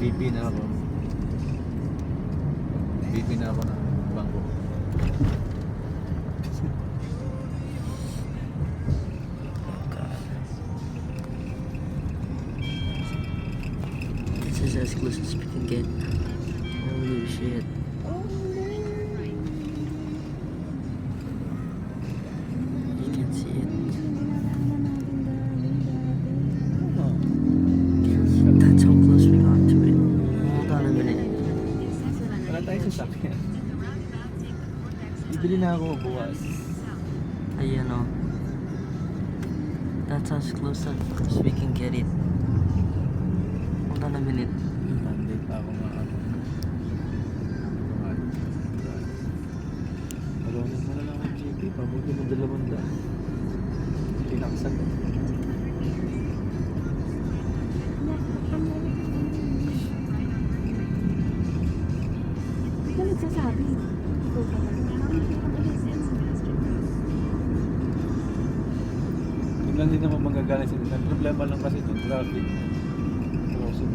BP na ako. BP na ako ng bangko. This is as close as we can get. Holy shit. You can see it. That's how close we got to it. Hold on a minute. Wala tayo sasakyan. Bibili na ako bukas. Ayan o. That's as close as we can get it. Hold on a minute. Monday pa ako ano. Marunong mo na lang ang GP. Pabuti mo 200. Pinaksan ko. Hindi ka nagsasabi. Ikaw pa lang. Tignan din naman magagaling sila. Ang problema lang kasi itong traffic. Crossing.